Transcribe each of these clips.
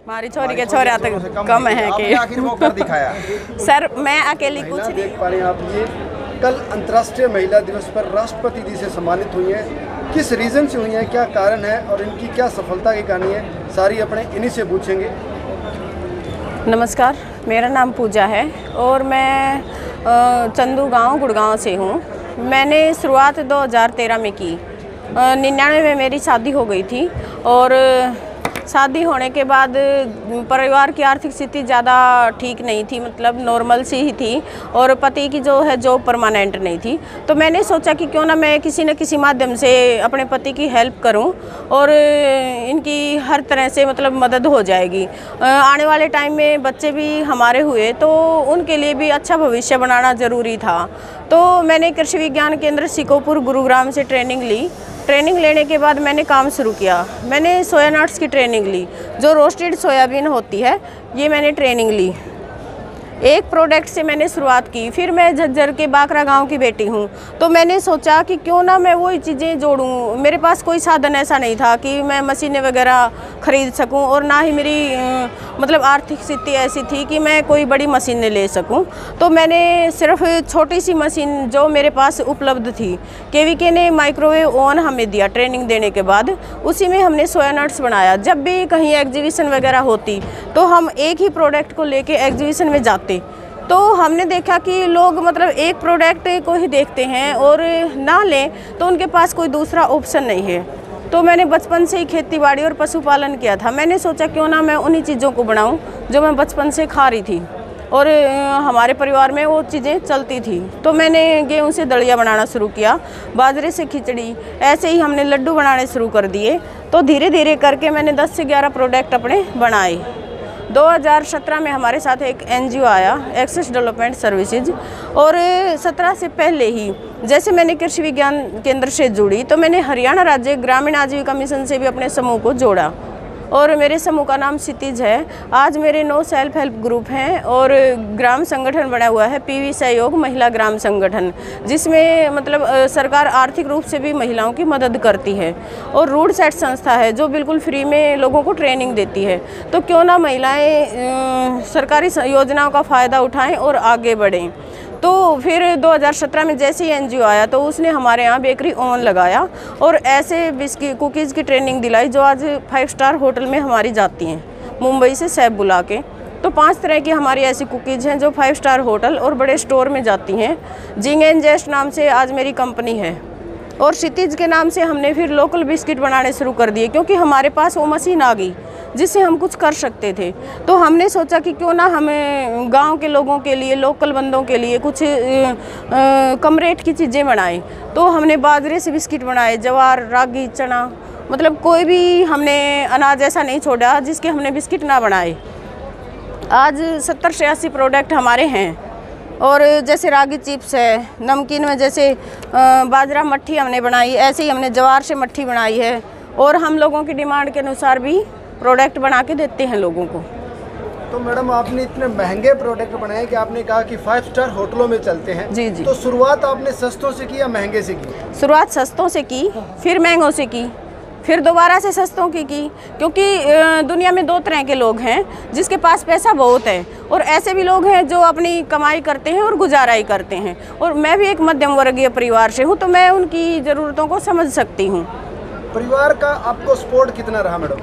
हमारी छोरी के छोरा तक कम है कि आखिर वो कर दिखाया। सर मैं अकेली कुछ नहीं। देख पा रहे हैं आप, ये कल अंतर्राष्ट्रीय महिला दिवस पर राष्ट्रपति जी से सम्मानित हुई हैं। किस रीज़न से हुई हैं, क्या कारण है और इनकी क्या सफलता की कहानी है, सारी अपने इन्हीं से पूछेंगे। नमस्कार, मेरा नाम पूजा है और मैं चंदू गांव गुड़गांव से हूँ। मैंने शुरुआत 2013 में की। 99 में मेरी शादी हो गई थी और शादी होने के बाद परिवार की आर्थिक स्थिति ज़्यादा ठीक नहीं थी, मतलब नॉर्मल सी ही थी और पति की जो है जॉब परमानेंट नहीं थी। तो मैंने सोचा कि क्यों ना मैं किसी न किसी माध्यम से अपने पति की हेल्प करूं और इनकी हर तरह से मतलब मदद हो जाएगी। आने वाले टाइम में बच्चे भी हमारे हुए तो उनके लिए भी अच्छा भविष्य बनाना ज़रूरी था। तो मैंने कृषि विज्ञान केंद्र सिकोपुर गुरुग्राम से ट्रेनिंग ली। ट्रेनिंग लेने के बाद मैंने काम शुरू किया। मैंने सोया नट्स की ट्रेनिंग ली, जो रोस्टेड सोयाबीन होती है, ये मैंने ट्रेनिंग ली। एक प्रोडक्ट से मैंने शुरुआत की। फिर मैं झज्जर के बाकरा गांव की बेटी हूँ, तो मैंने सोचा कि क्यों ना मैं वही चीज़ें जोड़ूँ। मेरे पास कोई साधन ऐसा नहीं था कि मैं मशीनें वगैरह ख़रीद सकूँ और ना ही मेरी मतलब आर्थिक स्थिति ऐसी थी कि मैं कोई बड़ी मशीनें ले सकूँ। तो मैंने सिर्फ छोटी सी मशीन जो मेरे पास उपलब्ध थी, केवीके ने माइक्रोवेव ओवन हमें दिया ट्रेनिंग देने के बाद, उसी में हमने सोया नट्स बनाया। जब भी कहीं एग्जीबिशन वगैरह होती तो हम एक ही प्रोडक्ट को लेके एग्जीबिशन में जाते। तो हमने देखा कि लोग मतलब एक प्रोडक्ट को ही देखते हैं और ना लें तो उनके पास कोई दूसरा ऑप्शन नहीं है। तो मैंने बचपन से ही खेतीबाड़ी और पशुपालन किया था। मैंने सोचा क्यों ना मैं उन्हीं चीज़ों को बनाऊं जो मैं बचपन से खा रही थी और हमारे परिवार में वो चीज़ें चलती थी। तो मैंने गेहूं से दलिया बनाना शुरू किया, बाजरे से खिचड़ी, ऐसे ही हमने लड्डू बनाने शुरू कर दिए। तो धीरे धीरे करके मैंने 10 से 11 प्रोडक्ट अपने बनाए। 2017 में हमारे साथ एक NGO आया, एक्सेस डेवलपमेंट सर्विसेज, और 17 से पहले ही जैसे मैंने कृषि विज्ञान केंद्र से जुड़ी तो मैंने हरियाणा राज्य ग्रामीण आजीविका मिशन से भी अपने समूह को जोड़ा और मेरे समूह का नाम क्षितिज है। आज मेरे 9 सेल्फ हेल्प ग्रुप हैं और ग्राम संगठन बना हुआ है PV सहयोग महिला ग्राम संगठन, जिसमें मतलब सरकार आर्थिक रूप से भी महिलाओं की मदद करती है और रूट सेट संस्था है जो बिल्कुल फ्री में लोगों को ट्रेनिंग देती है। तो क्यों ना महिलाएं सरकारी योजनाओं का फ़ायदा उठाएं और आगे बढ़ें। तो फिर 2017 में जैसे ही NGO आया तो उसने हमारे यहाँ बेकरी ओवन लगाया और ऐसे बिस्किट कुकीज़ की ट्रेनिंग दिलाई जो आज 5 स्टार होटल में हमारी जाती हैं, मुंबई से शेफ बुला के। तो 5 तरह की हमारी ऐसी कुकीज़ हैं जो 5 स्टार होटल और बड़े स्टोर में जाती हैं। जिंग एंड जेस्ट नाम से आज मेरी कंपनी है और क्षितिज के नाम से हमने फिर लोकल बिस्किट बनाने शुरू कर दिए, क्योंकि हमारे पास वो मशीन आ गई जिससे हम कुछ कर सकते थे। तो हमने सोचा कि क्यों ना हमें गांव के लोगों के लिए, लोकल बंदों के लिए कुछ कम रेट की चीज़ें बनाएं। तो हमने बाजरे से बिस्किट बनाए, ज्वार, रागी, चना, मतलब कोई भी हमने अनाज ऐसा नहीं छोड़ा जिसके हमने बिस्किट ना बनाए। आज 70 से 80 प्रोडक्ट हमारे हैं और जैसे रागी चिप्स है, नमकीन में जैसे बाजरा मट्ठी हमने बनाई, ऐसे ही हमने ज्वार से मट्ठी बनाई है और हम लोगों की डिमांड के अनुसार भी प्रोडक्ट बना के देते हैं लोगों को। तो मैडम आपने इतने महंगे प्रोडक्ट बनाए कि आपने कहा कि 5 स्टार होटलों में चलते हैं। जी जी। तो शुरुआत आपने सस्तों से की या महंगे से की? शुरुआत सस्तों से की, फिर महंगों से की, फिर दोबारा से सस्तों की क्योंकि दुनिया में 2 तरह के लोग हैं, जिसके पास पैसा बहुत है और ऐसे भी लोग हैं जो अपनी कमाई करते हैं और गुजारा ही करते हैं। और मैं भी एक मध्यम वर्गीय परिवार से हूँ, तो मैं उनकी ज़रूरतों को समझ सकती हूँ। परिवार का आपको सपोर्ट कितना रहा मैडम?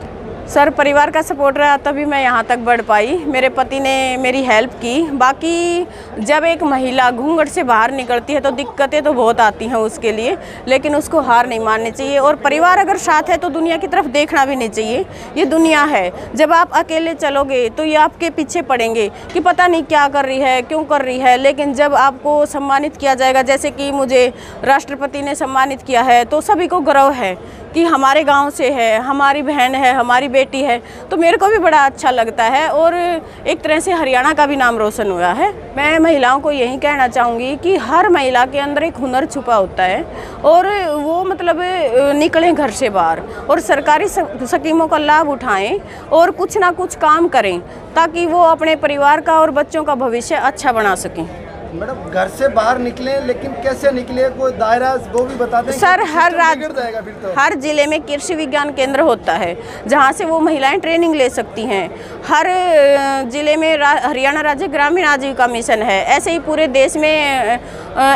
सर, परिवार का सपोर्ट रहा तभी मैं यहाँ तक बढ़ पाई। मेरे पति ने मेरी हेल्प की। बाकी जब एक महिला घूंघट से बाहर निकलती है तो दिक्कतें तो बहुत आती हैं उसके लिए, लेकिन उसको हार नहीं माननी चाहिए और परिवार अगर साथ है तो दुनिया की तरफ देखना भी नहीं चाहिए। ये दुनिया है, जब आप अकेले चलोगे तो ये आपके पीछे पड़ेंगे कि पता नहीं क्या कर रही है, क्यों कर रही है। लेकिन जब आपको सम्मानित किया जाएगा, जैसे कि मुझे राष्ट्रपति ने सम्मानित किया है, तो सभी को गर्व है कि हमारे गांव से है, हमारी बहन है, हमारी बेटी है। तो मेरे को भी बड़ा अच्छा लगता है और एक तरह से हरियाणा का भी नाम रोशन हुआ है। मैं महिलाओं को यही कहना चाहूँगी कि हर महिला के अंदर एक हुनर छुपा होता है और वो मतलब निकलें घर से बाहर और सरकारी स्कीमों का लाभ उठाएं और कुछ ना कुछ काम करें ताकि वो अपने परिवार का और बच्चों का भविष्य अच्छा बना सकें। मैडम घर से बाहर निकले, लेकिन कैसे निकले, कोई दायरा वो भी बता दें। सर हर तो हर जिले में कृषि विज्ञान केंद्र होता है जहां से वो महिलाएं ट्रेनिंग ले सकती हैं। हर जिले में हरियाणा राज्य ग्रामीण आजीविका मिशन है। ऐसे ही पूरे देश में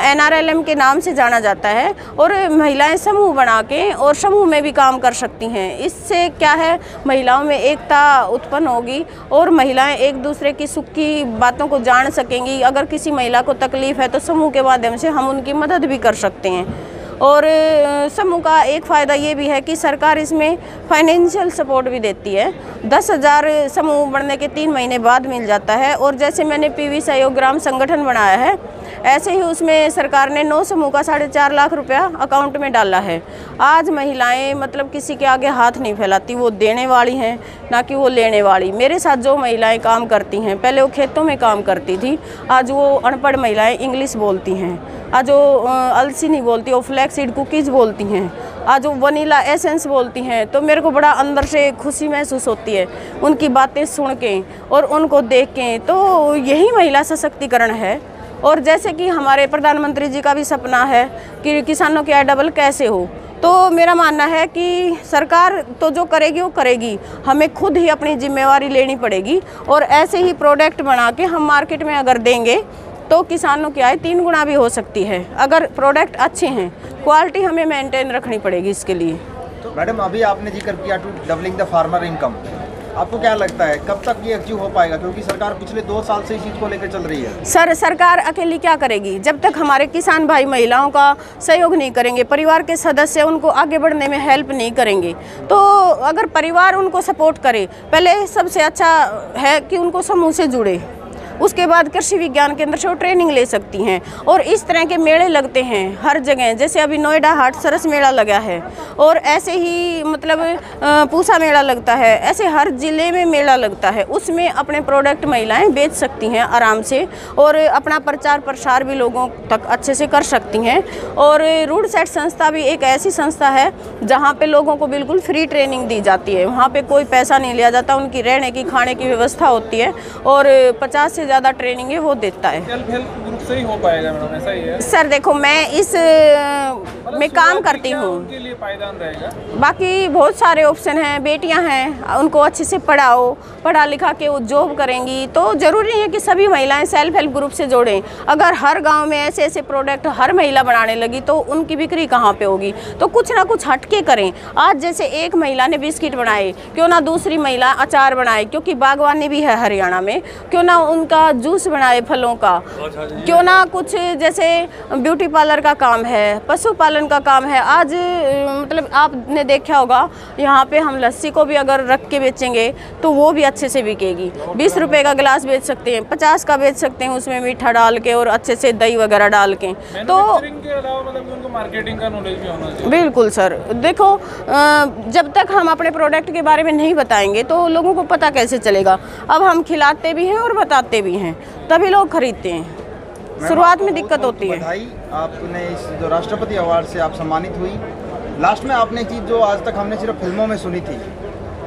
NRLM के नाम से जाना जाता है और महिलाएं समूह बना के और समूह में भी काम कर सकती हैं। इससे क्या है, महिलाओं में एकता उत्पन्न होगी और महिलाएं एक दूसरे की सुख की बातों को जान सकेंगी। अगर किसी महिला को तकलीफ है तो समूह के माध्यम से हम उनकी मदद भी कर सकते हैं। और समूह का एक फ़ायदा ये भी है कि सरकार इसमें फाइनेंशियल सपोर्ट भी देती है। 10,000 समूह बढ़ने के 3 महीने बाद मिल जाता है। और जैसे मैंने PV सहयोग ग्राम संगठन बनाया है, ऐसे ही उसमें सरकार ने 9 समूह का 4.5 लाख रुपया अकाउंट में डाला है। आज महिलाएं मतलब किसी के आगे हाथ नहीं फैलाती, वो देने वाली हैं ना कि वो लेने वाली। मेरे साथ जो महिलाएं काम करती हैं, पहले वो खेतों में काम करती थी, आज वो अनपढ़ महिलाएं इंग्लिश बोलती हैं। आज वो अलसी नहीं बोलती, वो फ्लैक्सीड कुकीज़ बोलती हैं। आज वो वनीला एसेंस बोलती हैं। तो मेरे को बड़ा अंदर से खुशी महसूस होती है उनकी बातें सुन के और उनको देख के। तो यही महिला सशक्तिकरण है। और जैसे कि हमारे प्रधानमंत्री जी का भी सपना है कि किसानों की आय डबल कैसे हो, तो मेरा मानना है कि सरकार तो जो करेगी वो करेगी, हमें खुद ही अपनी जिम्मेवारी लेनी पड़ेगी। और ऐसे ही प्रोडक्ट बना के हम मार्केट में अगर देंगे तो किसानों की आय 3 गुना भी हो सकती है। अगर प्रोडक्ट अच्छे हैं, क्वालिटी हमें मेंटेन रखनी पड़ेगी इसके लिए। तो मैडम अभी आपने जिक्र किया to doubling the farmer income, आपको क्या लगता है कब तक ये अचीव हो पाएगा? क्योंकि सरकार पिछले 2 साल से इस चीज़ को लेकर चल रही है। सर सरकार अकेली क्या करेगी? जब तक हमारे किसान भाई महिलाओं का सहयोग नहीं करेंगे, परिवार के सदस्य उनको आगे बढ़ने में हेल्प नहीं करेंगे, तो अगर परिवार उनको सपोर्ट करे, पहले सबसे अच्छा है कि उनको समूह से जुड़े, उसके बाद कृषि विज्ञान केंद्र से वो ट्रेनिंग ले सकती हैं। और इस तरह के मेले लगते हैं हर जगह, जैसे अभी नोएडा हाट सरस मेला लगा है और ऐसे ही मतलब पूसा मेला लगता है। ऐसे हर ज़िले में मेला लगता है, उसमें अपने प्रोडक्ट महिलाएं बेच सकती हैं आराम से और अपना प्रचार प्रसार भी लोगों तक अच्छे से कर सकती हैं। और रूड सेट संस्था भी एक ऐसी संस्था है जहाँ पे लोगों को बिल्कुल फ्री ट्रेनिंग दी जाती है। वहाँ पे कोई पैसा नहीं लिया जाता, उनकी रहने की खाने की व्यवस्था होती है और 50 से ज़्यादा ट्रेनिंग है वो देता है। सेल्फ हेल्प ग्रुप से ही हो पाएगा मैडम, ऐसा ही है? सर देखो, मैं इस में काम करती हूँ, उनके लिए पायदान रहेगा। बाकी बहुत सारे ऑप्शन हैं। बेटियां हैं, उनको अच्छे से पढ़ाओ, पढ़ा लिखा के वो जॉब करेंगी। तो ज़रूरी है कि सभी महिलाएं सेल्फ हेल्प ग्रुप से जोड़ें। अगर हर गांव में ऐसे ऐसे प्रोडक्ट हर महिला बनाने लगी तो उनकी बिक्री कहाँ पे होगी? तो कुछ ना कुछ हटके करें। आज जैसे एक महिला ने बिस्किट बनाए, क्यों ना दूसरी महिला अचार बनाए, क्योंकि बागवानी भी है हरियाणा में, क्यों ना उनका जूस बनाए फलों का, क्यों ना कुछ जैसे ब्यूटी पार्लर का काम है, पशुपालन का काम है। आज मतलब आपने देखा होगा यहाँ पे हम लस्सी को भी अगर रख के बेचेंगे तो वो भी अच्छे से बिकेगी। 20 रुपए का गिलास बेच सकते हैं, 50 का बेच सकते हैं, उसमें मीठा डाल के और अच्छे से दही वगैरह डाल के। तो के अलावा मतलब उनको मार्केटिंग का नॉलेज भी होना चाहिए। बिल्कुल सर, देखो जब तक हम अपने प्रोडक्ट के बारे में नहीं बताएंगे तो लोगों को पता कैसे चलेगा? अब हम खिलाते भी हैं और बताते भी हैं, तभी लोग खरीदते हैं। शुरुआत में दिक्कत होती है। बधाई, आपने इस जो राष्ट्रपति अवार्ड से आप सम्मानित हुई। लास्ट में आपने चीज़ जो आज तक हमने सिर्फ फिल्मों में सुनी थी,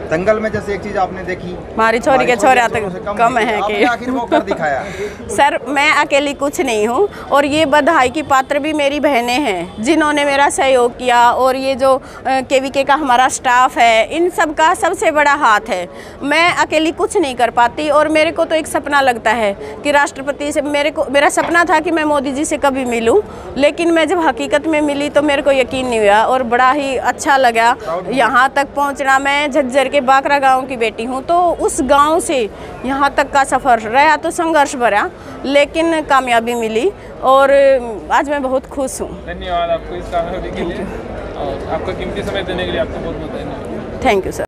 दंगल में जैसे एक चीज़ आपने देखी, हमारी छोरी के छोरे तक कम है कि आखिर वो कर दिखाया। सर मैं अकेली कुछ नहीं हूँ और ये बधाई की पात्र भी मेरी बहनें हैं जिन्होंने मेरा सहयोग किया। और ये जो KVK का हमारा स्टाफ है, इन सब का सबसे बड़ा हाथ है। मैं अकेली कुछ नहीं कर पाती। और मेरे को तो एक सपना लगता है कि राष्ट्रपति से मेरा सपना था कि मैं मोदी जी से कभी मिलूं, लेकिन मैं जब हकीकत में मिली तो मेरे को यकीन नहीं हुआ और बड़ा ही अच्छा लगा यहाँ तक पहुँचना। मैं झज्जर के बाकरा गांव की बेटी हूं, तो उस गांव से यहां तक का सफ़र रहा तो संघर्ष भरा, लेकिन कामयाबी मिली और आज मैं बहुत खुश हूं। धन्यवाद आपको इस कामयाबी के लिए और आपका कीमती समय देने के लिए आपको बहुत बहुत धन्यवाद। Thank you sir.